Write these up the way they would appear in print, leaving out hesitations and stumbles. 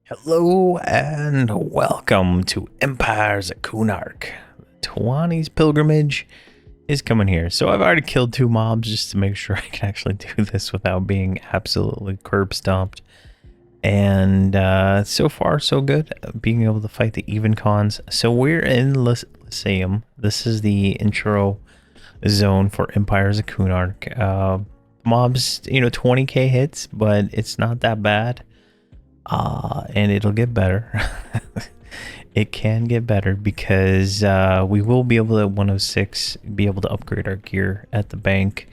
Hello and welcome to Empire's Kunark. Towani's pilgrimage is coming here. So I've already killed 2 mobs just to make sure I can actually do this without being absolutely curb stomped. And so far so good, being able to fight the even cons. So we're in Lceanium. This is the intro zone for Empire's Kunark. Mobs, 20k hits, but it's not that bad. And it'll get better. It can get better because we will be able to at 106 be able to upgrade our gear at the bank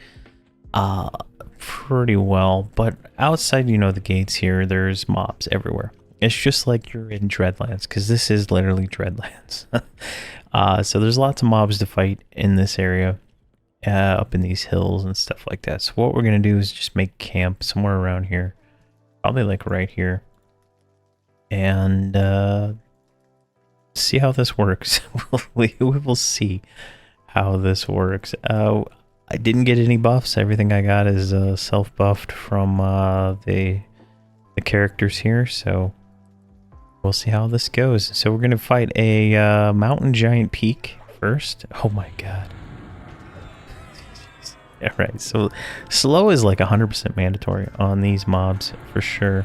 pretty well. But outside, the gates here, there's mobs everywhere. It's just like you're in Dreadlands, because this is literally Dreadlands. So there's lots of mobs to fight in this area, up in these hills and stuff like that. So what we're gonna do is just make camp somewhere around here, probably like right here, and see how this works. we will see how this works. I didn't get any buffs. Everything I got is self-buffed from the characters here, so we'll see how this goes. So we're gonna fight a mountain giant peak first. Oh my god. Yeah, right. So slow is like 100% mandatory on these mobs for sure.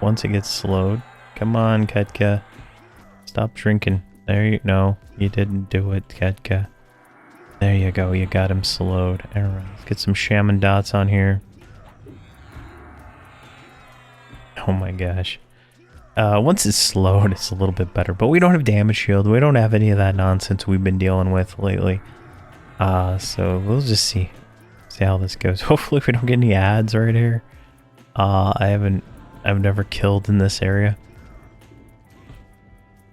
Once it gets slowed, come on, Ketka, stop drinking. There you no, you didn't do it, Ketka. There you go, you got him slowed. All right, let's get some shaman dots on here. Oh my gosh. Once it's slowed, it's a little bit better, but we don't have damage shield. We don't have any of that nonsense we've been dealing with lately. So we'll just see how this goes. Hopefully we don't get any ads right here. I've never killed in this area.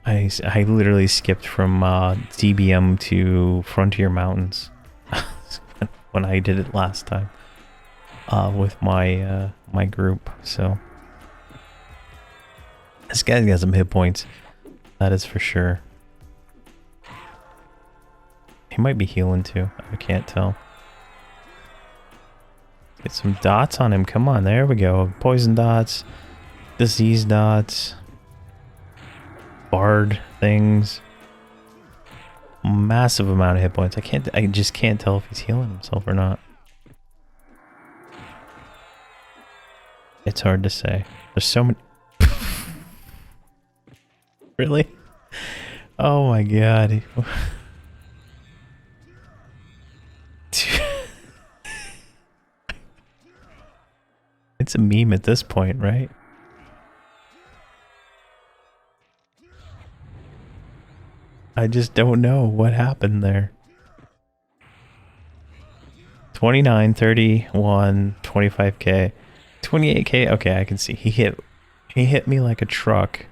I literally skipped from DBM to Frontier Mountains when I did it last time with my my group. So this guy's got some hit points, that is for sure. He might be healing too. I can't tell. Get some dots on him. Come on, there we go. Poison dots, disease dots, bard things. Massive amount of hit points. I just can't tell if he's healing himself or not. It's hard to say. There's so many. Really? Oh my god. It's a meme at this point, right? I just don't know what happened there. 29, 31, 25k, 28k. Okay, I can see he hit me like a truck.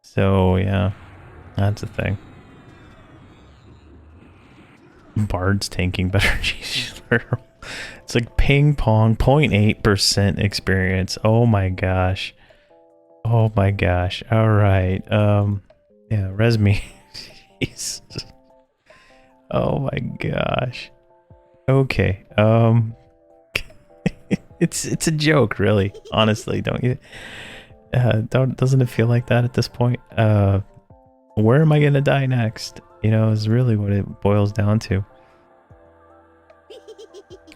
So yeah, that's a thing. Bard's tanking better. Jeez. It's like ping pong, 0.8% experience. Oh my gosh. Oh my gosh. All right. Yeah, res me. Jesus. Oh my gosh. Okay. It's a joke, really. Honestly, don't you? Doesn't it feel like that at this point? Where am I gonna die next? Is really what it boils down to.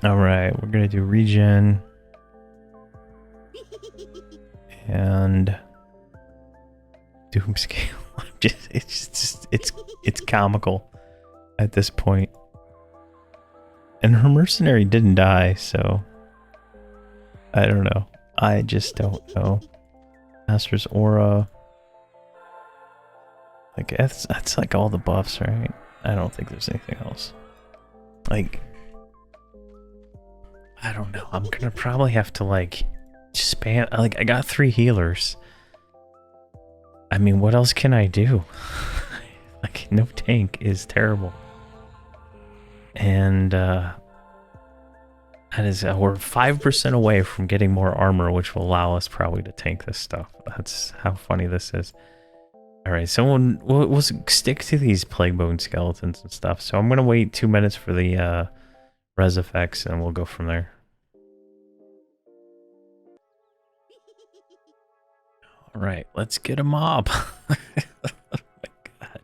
Alright, we're gonna do regen. And doom scale. It's comical at this point. And her mercenary didn't die, so I don't know. I just don't know. Master's aura. Like that's like all the buffs, right? I don't think there's anything else. Like, I don't know. I'm gonna probably have to like spam. Like, I got 3 healers. I mean, what else can I do? Like, no tank is terrible. And that is we're 5% away from getting more armor, which will allow us probably to tank this stuff. That's how funny this is. All right, so we'll stick to these plague bone skeletons and stuff. So I'm gonna wait 2 minutes for the res effects, and we'll go from there. All right, let's get a mob. Oh my god.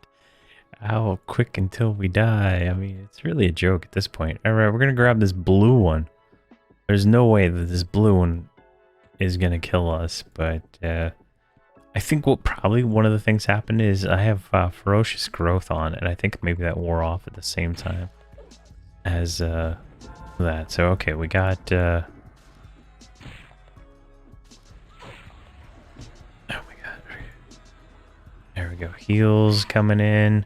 How quick until we die? I mean, it's really a joke at this point. All right, we're going to grab this blue one. There's no way that this blue one is going to kill us, but I think what probably one of the things happened is I have ferocious growth on, and I think maybe that wore off at the same time as that. So, okay, we got... oh my god. There we go. Heals coming in.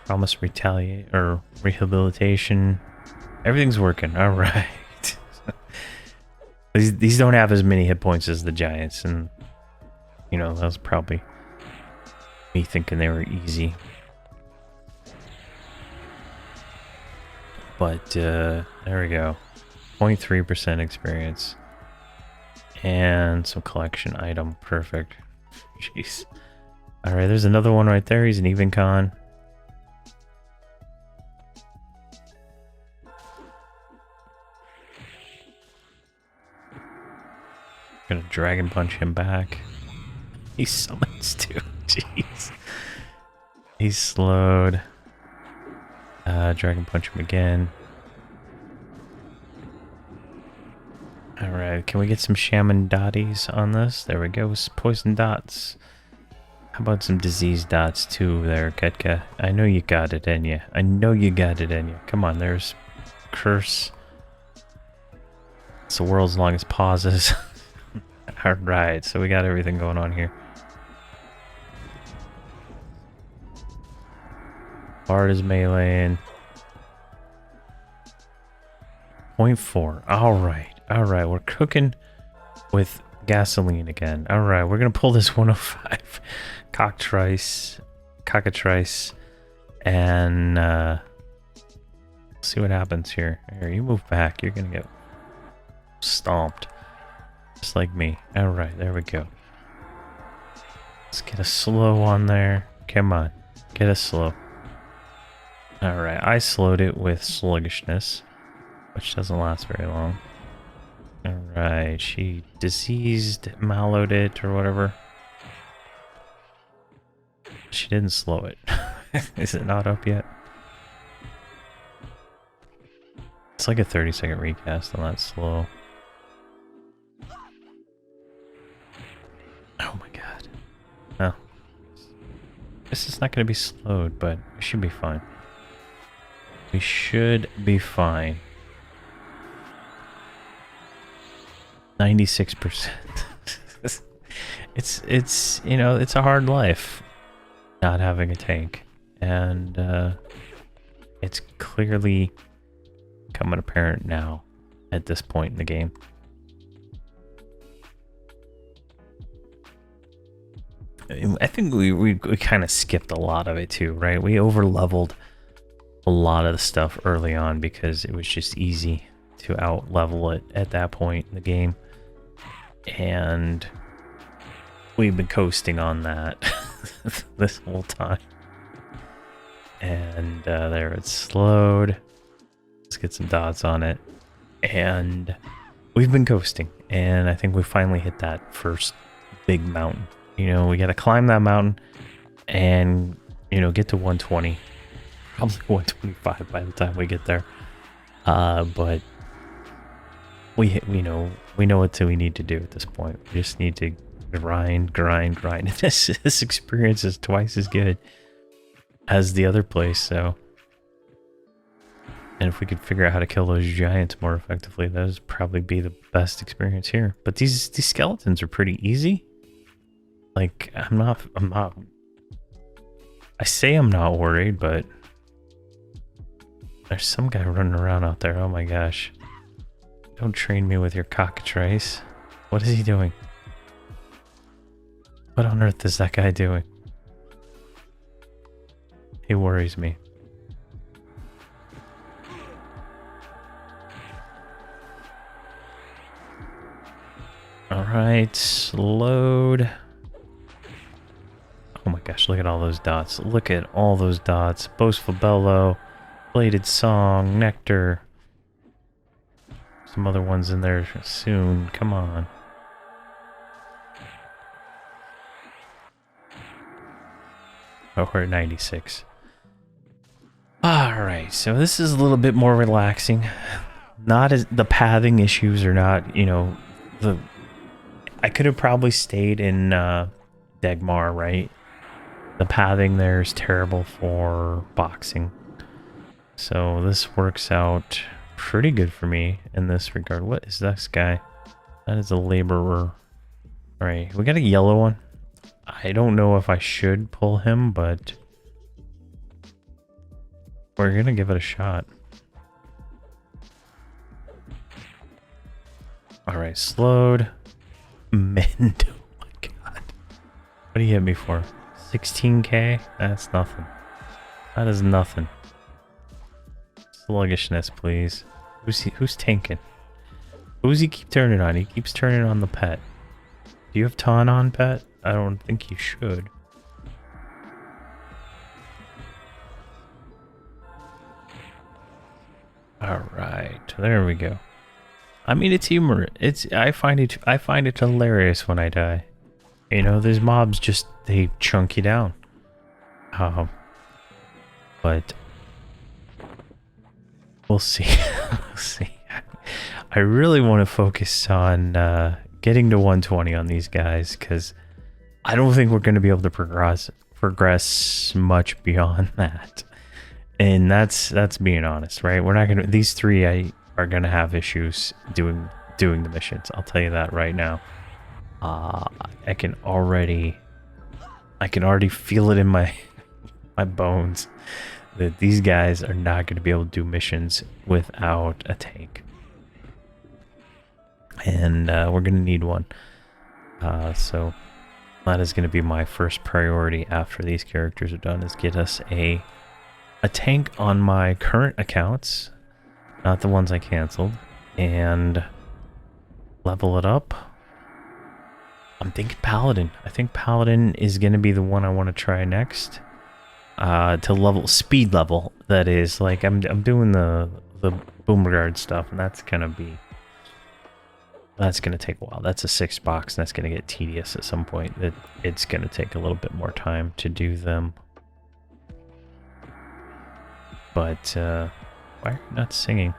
Promise retaliate or rehabilitation. Everything's working. All right. These don't have as many hit points as the giants, and you know, that was probably me thinking they were easy. But there we go. 0.3% experience. And some collection item. Perfect. Jeez. Alright, there's another one right there. He's an even con. Gonna dragon punch him back. He summons too. Jeez. He's slowed. Dragon punch him again. Alright, can we get some shaman dotties on this? There we go. Poison dots. How about some disease dots too there, Ketka? I know you got it in you. I know you got it in you. Come on, there's curse. It's the world's longest pauses. Alright, so we got everything going on here. Bard is meleeing. 0.4. Alright, we're cooking with gasoline again. Alright, we're gonna pull this 105 cockatrice, and see what happens here. Here, you move back. You're gonna get stomped. Just like me. Alright, there we go. Let's get a slow on there. Come on. Get a slow. Alright, I slowed it with sluggishness, which doesn't last very long. Alright, she diseased, mallowed it, or whatever. She didn't slow it. Is it not up yet? It's like a 30-second recast on that slow. Oh my god. Oh. This is not going to be slowed, but we should be fine. We should be fine. 96%. It's you know, it's a hard life not having a tank, and it's clearly becoming apparent now at this point in the game. I think we kind of skipped a lot of it too, right? We over leveled a lot of the stuff early on because it was just easy to out level it at that point in the game, and we've been coasting on that this whole time. And there, it's slowed. Let's get some dots on it, and we've been coasting, and I think we finally hit that first big mountain. You know, we got to climb that mountain and, you know, get to 120. Probably 125 by the time we get there. But we know what we need to do at this point. We just need to grind. And this experience is twice as good as the other place, so. And if we could figure out how to kill those giants more effectively, that would probably be the best experience here. But these skeletons are pretty easy. Like, I'm not, I say I'm not worried, but there's some guy running around out there. Oh my gosh. Don't train me with your cockatrice. What is he doing? What on earth is that guy doing? He worries me. Alright, load. Oh my gosh, look at all those dots. Look at all those dots. Boastful Bellow, Bladed Song, Nectar. Some other ones in there soon. Come on. Oh, we're at 96. Alright, so this is a little bit more relaxing. Not as the pathing issues are not, you know, I could have probably stayed in Dagmar, right? The pathing there is terrible for boxing. So this works out pretty good for me in this regard. What is this guy? That is a laborer. Alright, we got a yellow one. I don't know if I should pull him, but we're gonna give it a shot. Alright, slowed. Mend. Oh my god. What do you hit me for? 16k? That's nothing. That is nothing. Sluggishness, please. Who's tanking? Who's he keep turning on? He keeps turning on the pet. Do you have Taunt on, pet? I don't think you should. Alright, there we go. I mean, it's humor. I find it hilarious when I die. You know, these mobs just, they chunk you down. But we'll see. We'll see. I really want to focus on getting to 120 on these guys, because I don't think we're going to be able to progress much beyond that. And that's being honest, right? We're not going to, these three are going to have issues doing the missions. I'll tell you that right now. I can already feel it in my bones that these guys are not going to be able to do missions without a tank. And we're going to need one. So that is going to be my first priority after these characters are done, is get us a tank on my current accounts, not the ones I canceled, and level it up. I'm thinking Paladin. I think Paladin is going to be the one I want to try next. To speed level, that is. Like, I'm doing the Boomerguard stuff, and that's going to take a while. That's a 6 box, and that's going to get tedious at some point. It's going to take a little bit more time to do them. But, why are you not singing?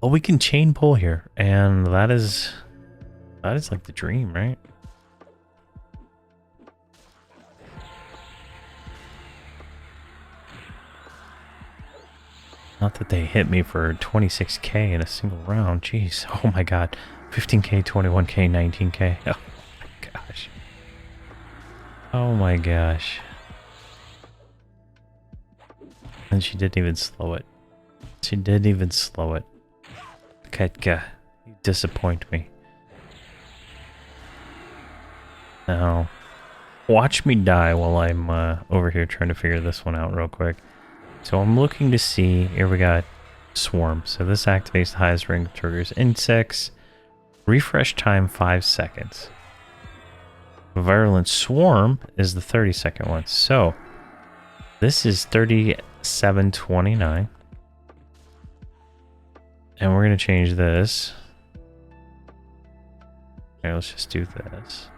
Well, we can chain pull here, and that is like the dream, right? Not that they hit me for 26k in a single round. Jeez. Oh my god. 15k, 21k, 19k. Oh my gosh. Oh my gosh. And she didn't even slow it. She didn't even slow it. Ketka, you disappoint me. Now, watch me die while I'm over here trying to figure this one out real quick. So I'm looking to see, here we got Swarm. So this activates the highest rank, triggers insects. Refresh time 5 seconds. Virulent Swarm is the 30-second one. So this is 3729. And we're going to change this. Okay, let's just do this.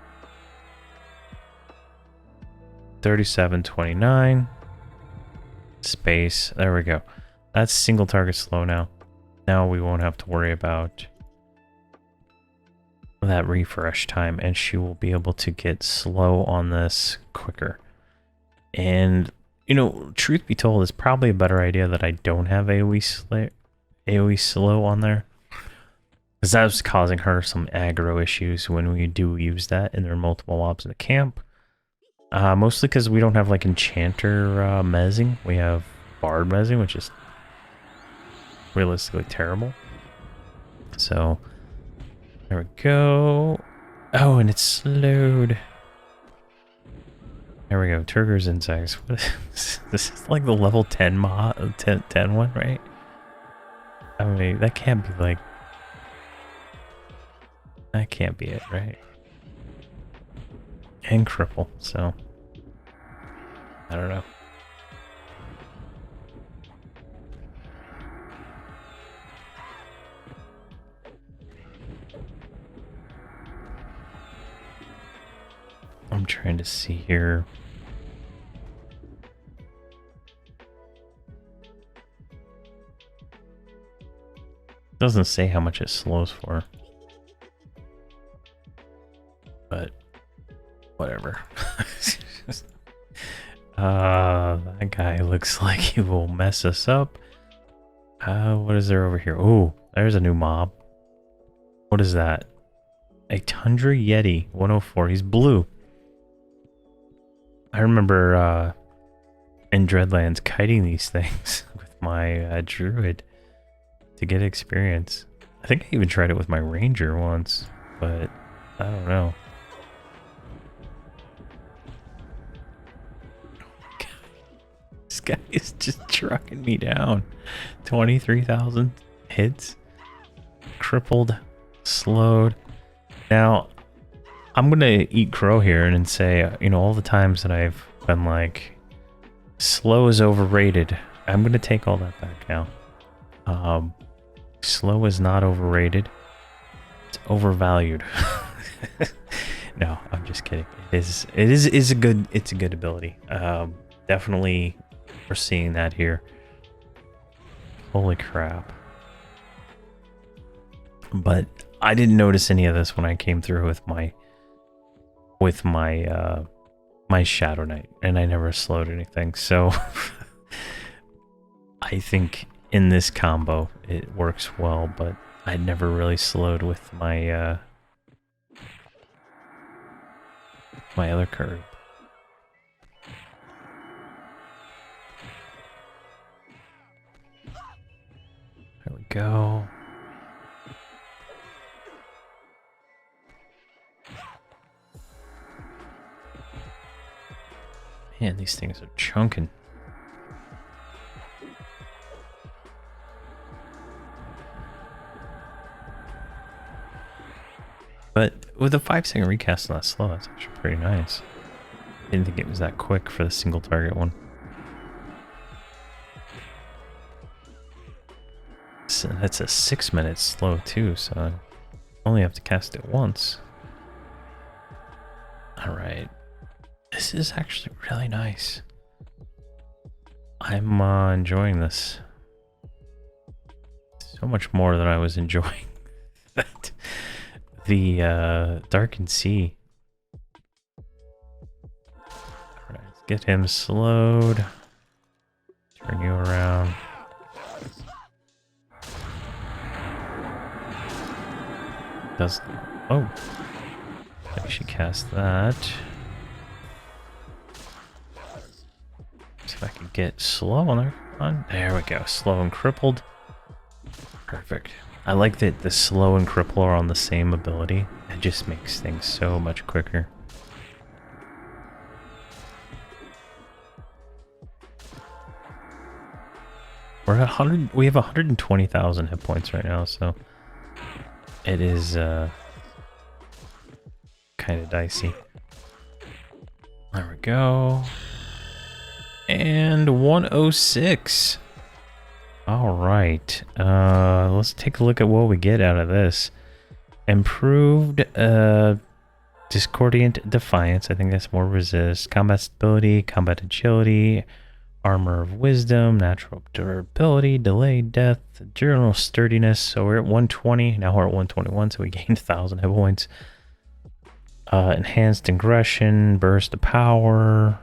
3729. Space. There we go. That's single target slow now. Now we won't have to worry about that refresh time, and she will be able to get slow on this quicker. And, you know, truth be told, it's probably a better idea that I don't have AoE slow on there, because that was causing her some aggro issues when we do use that, and there are multiple mobs in the camp. Mostly because we don't have like Enchanter mezzing. We have Bard mezzing, which is realistically terrible. So there we go. Oh, and it's slowed. There we go. Triggers insects. What is this? Is like the level 10 10 one, right? I mean, that can't be like, that can't be it, right? And cripple, so I don't know. I'm trying to see here. Doesn't say how much it slows for. But whatever. That guy looks like he will mess us up. What is there over here? Oh, there's a new mob. What is that? A Tundra Yeti 104. He's blue. I remember in Dreadlands kiting these things with my druid to get experience. I think I even tried it with my ranger once, but I don't know. This guy is just trucking me down. 23,000 hits. Crippled. Slowed. Now, I'm going to eat crow here and say, you know, all the times that I've been like, slow is overrated. I'm going to take all that back now. Slow is not overrated. It's overvalued. No, I'm just kidding. It's a good ability. Definitely we're seeing that here. Holy crap. But I didn't notice any of this when I came through with my my Shadow Knight, and I never slowed anything. So I think in this combo it works well, but I never really slowed with my my other curve. There we go. Man, these things are chunking. But with a 5-second recast on that slow, that's actually pretty nice. Didn't think it was that quick for the single target one. So that's a 6-minute slow too, so I only have to cast it once. Alright. This is actually really nice. I'm enjoying this. So much more than I was enjoying that. The Darkened Sea. Alright, let's get him slowed. Turn you around. Does oh. I should cast that. See if I can get slow on there we go. Slow and crippled. Perfect. I like that the slow and cripple are on the same ability. It just makes things so much quicker. We're at 100. We have 120,000 hit points right now, so it is kind of dicey. There we go. And 106. All right. Let's take a look at what we get out of this. Improved Discordant Defiance. I think that's more resist. Combat stability, combat agility, armor of wisdom, natural durability, delayed death, general sturdiness. So we're at 120. Now we're at 121, so we gained 1,000 hit points. Enhanced aggression, burst of power.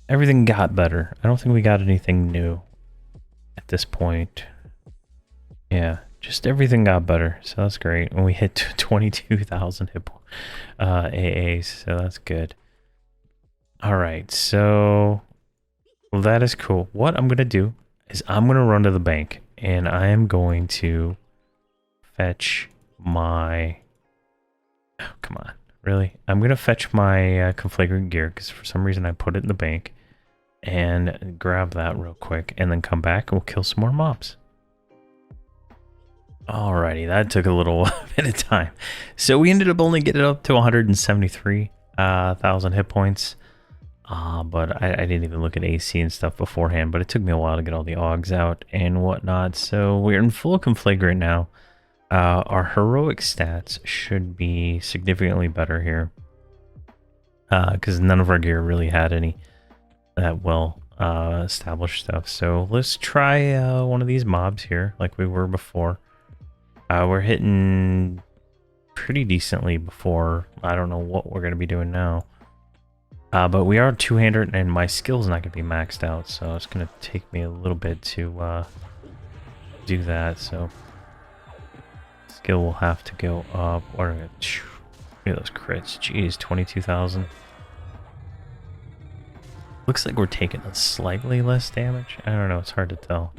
Everything got better. I don't think we got anything new at this point. Yeah, just everything got better, so that's great. And we hit 22,000 hit AAs, so that's good. All right, so well, that is cool. What I'm gonna do is I'm gonna run to the bank, and I am going to fetch my. Oh, come on, really? I'm gonna fetch my conflagrant gear because for some reason I put it in the bank. And grab that real quick and then come back and we'll kill some more mobs. Alrighty, that took a little bit of time. So we ended up only getting up to 173,000 hit points. But I didn't even look at AC and stuff beforehand, but it took me a while to get all the augs out and whatnot. So we're in full conflagrant now. Our heroic stats should be significantly better here. because none of our gear really had any that well established stuff. So let's try one of these mobs here, like we were before. We're hitting pretty decently before. I don't know what we're going to be doing now. But we are two-hander, and my skill's not going to be maxed out, so it's going to take me a little bit to do that. So skill will have to go up. Look at those crits. Jeez, 22,000. Looks like we're taking a slightly less damage. I don't know, it's hard to tell.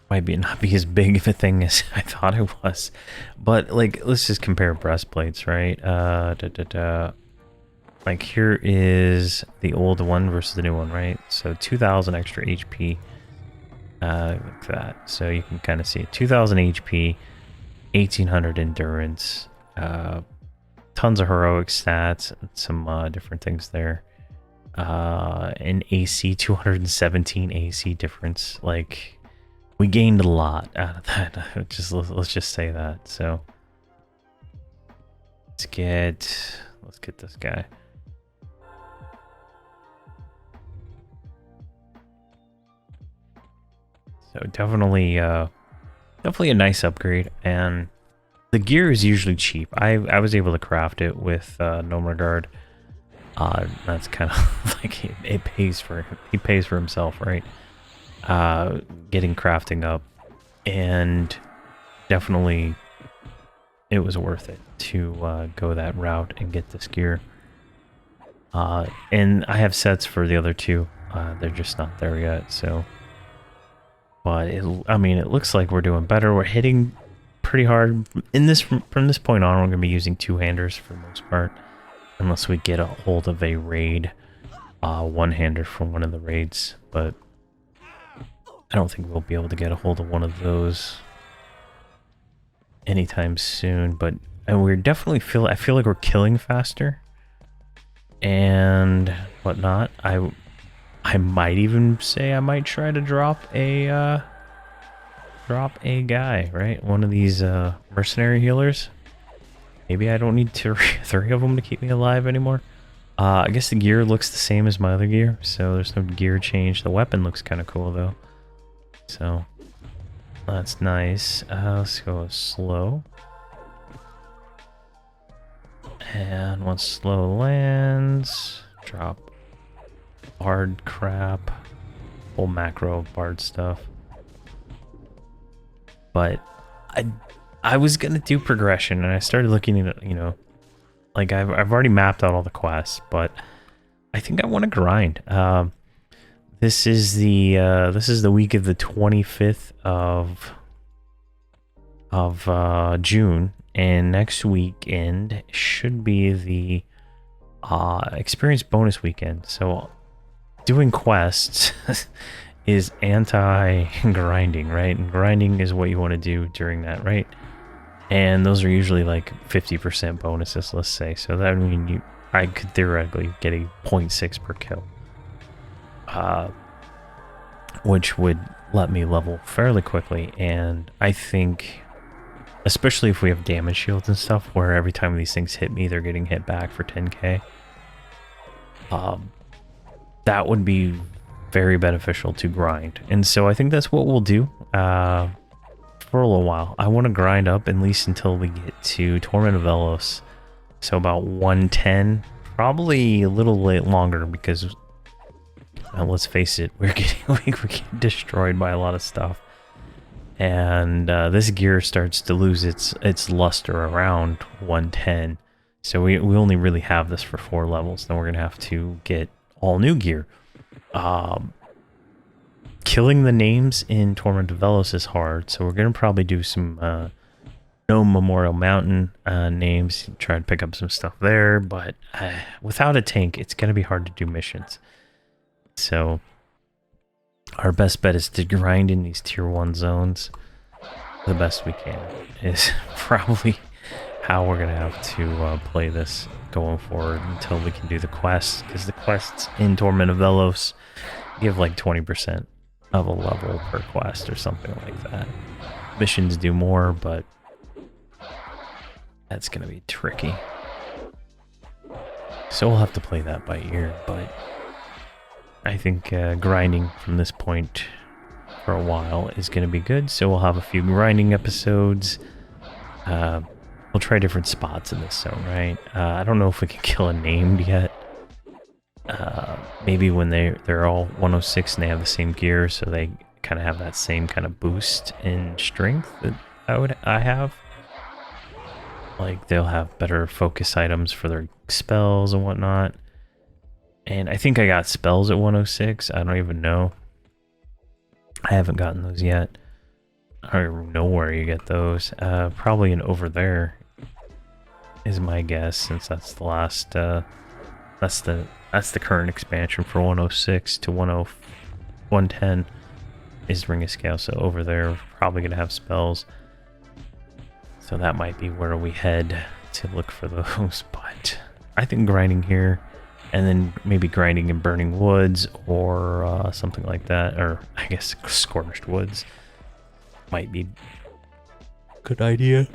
Might not be as big of a thing as I thought it was. But like, let's just compare breastplates, right? Like here is the old one versus the new one, right? So 2,000 extra HP. Like that. So you can kind of see it. 2,000 HP, 1,800 endurance, tons of heroic stats, some different things there. An AC, 217 AC difference. Like, we gained a lot out of that. Let's just say that. So let's get this guy. So definitely a nice upgrade, and the gear is usually cheap. I was able to craft it with no regard. That's kind of like he pays for himself, right? Getting crafting up, and definitely it was worth it to go that route and get this gear. And I have sets for the other two. They're just not there yet, so. But I mean, it looks like we're doing better. We're hitting pretty hard. From this point on, we're gonna be using two-handers for the most part, unless we get a hold of a raid, one-hander from one of the raids. But I don't think we'll be able to get a hold of one of those anytime soon. But we're definitely I feel like we're killing faster and whatnot. I might even say I might try to drop a guy, right? One of these mercenary healers. Maybe I don't need three of them to keep me alive anymore. I guess the gear looks the same as my other gear, so there's no gear change. The weapon looks kind of cool though, so that's nice. Let's go slow. And once slow lands, drop bard crap, whole macro bard stuff. But I was gonna do progression, and I started looking at, you know, like I've already mapped out all the quests, but I think I want to grind. This is the week of the 25th of June, and next weekend should be the experience bonus weekend. So doing quests is anti-grinding, right? And grinding is what you want to do during that, right? And those are usually like 50% bonuses, let's say. So that would mean I could theoretically get a 0.6 per kill, which would let me level fairly quickly. And I think, especially if we have damage shields and stuff, where every time these things hit me, they're getting hit back for 10k. That would be very beneficial to grind. And so I think that's what we'll do for a little while. I want to grind up at least until we get to Torment of Velos. So about 110, probably a little longer, because let's face it, we get destroyed by a lot of stuff. And this gear starts to lose its luster around 110. So we only really have this for 4 levels. Then we're going to have to get all new gear. Killing the names in Torment of Velos is hard, so we're going to probably do some No Memorial Mountain names, try to pick up some stuff there, but without a tank, it's going to be hard to do missions. So our best bet is to grind in these tier 1 zones the best we can, is probably how we're going to have to play this going forward until we can do the quests, because the quests in Torment of Velos give like 20% of a level per quest or something like that. Missions do more, but that's going to be tricky. So we'll have to play that by ear, but I think grinding from this point for a while is going to be good. So we'll have a few grinding episodes. We'll try different spots in this zone, right? I don't know if we can kill a named yet. Maybe when they're all 106 and they have the same gear, so they kind of have that same kind of boost in strength that I have. Like they'll have better focus items for their spells and whatnot. And I think I got spells at 106. I don't even know. I haven't gotten those yet. I don't even know where you get those. Probably in over there is my guess, since that's the last. That's the current expansion for 106 to 110 is Ring of Scale. So over there, we're probably gonna have spells. So that might be where we head to look for those. But I think grinding here, and then maybe grinding in Burning Woods or something like that, or I guess Scorched Woods might be a good idea.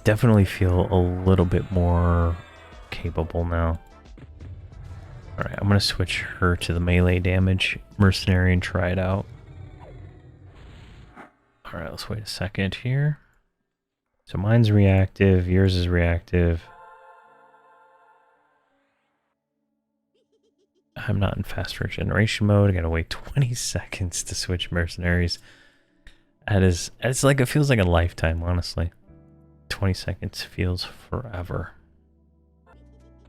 Definitely feel a little bit more capable now. Alright, I'm going to switch her to the melee damage mercenary and try it out. Alright, let's wait a second here. So mine's reactive, yours is reactive. I'm not in fast regeneration mode. I gotta wait 20 seconds to switch mercenaries. It's like, it feels like a lifetime, honestly. 20 seconds feels forever.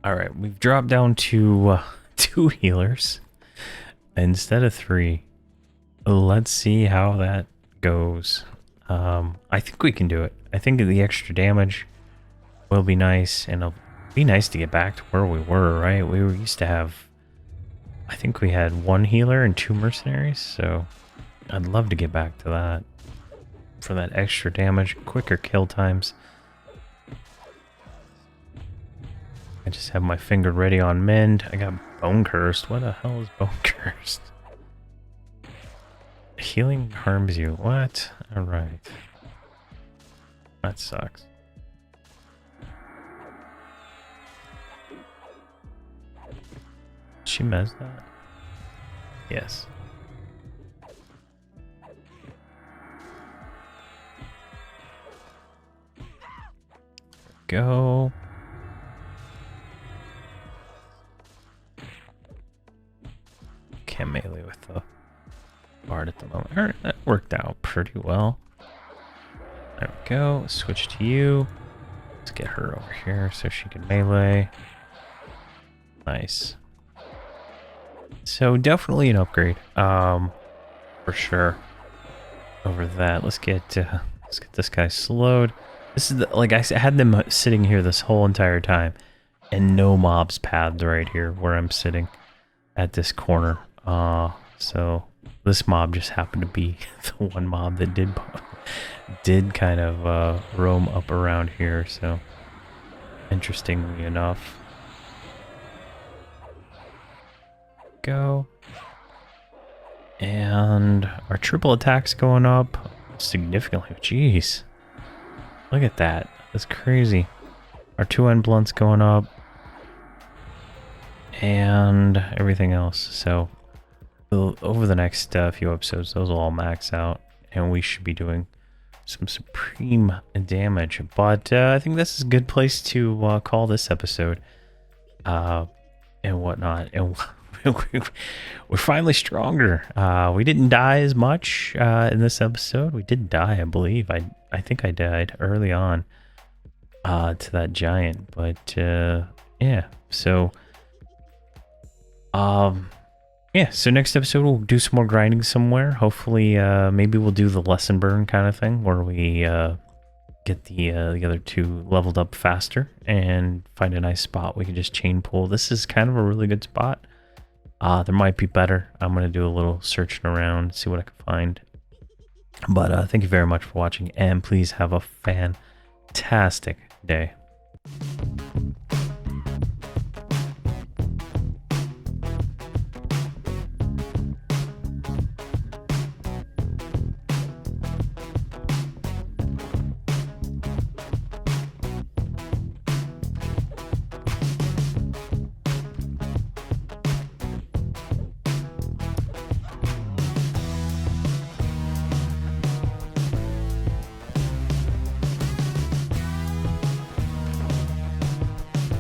Alright, we've dropped down to 2 healers instead of 3. Let's see how that goes. I think we can do it. I think the extra damage will be nice, and it'll be nice to get back to where we were, right? We used to have, I think we had 1 healer and 2 mercenaries, so I'd love to get back to that. For that extra damage, quicker kill times. I just have my finger ready on mend. I got Bone Cursed. What the hell is Bone Cursed? Healing harms you. What? Alright. That sucks. Did she mez that? Yes. Go. Can't melee with the bard at the moment. Alright, that worked out pretty well. There we go. Switch to you. Let's get her over here so she can melee. Nice. So definitely an upgrade. For sure. Over that. Let's get this guy slowed. This is like I had them sitting here this whole entire time, and no mobs pathed right here where I'm sitting at this corner. So this mob just happened to be the one mob that did kind of roam up around here. So interestingly enough, go, and our triple attack's going up significantly. Jeez. Look at that. That's crazy. Our 2N blunt's going up. And everything else. So over the next few episodes, those will all max out. And we should be doing some supreme damage. But I think this is a good place to call this episode. And whatnot. And we're finally stronger. We didn't die as much in this episode. We did die, I believe. I think I died early on to that giant, but yeah. So yeah. So next episode we'll do some more grinding somewhere. Hopefully, maybe we'll do the lesson burn kind of thing where we get the other 2 leveled up faster and find a nice spot we can just chain pull. This is kind of a really good spot. There might be better. I'm gonna do a little searching around, see what I can find. But thank you very much for watching, and please have a fantastic day.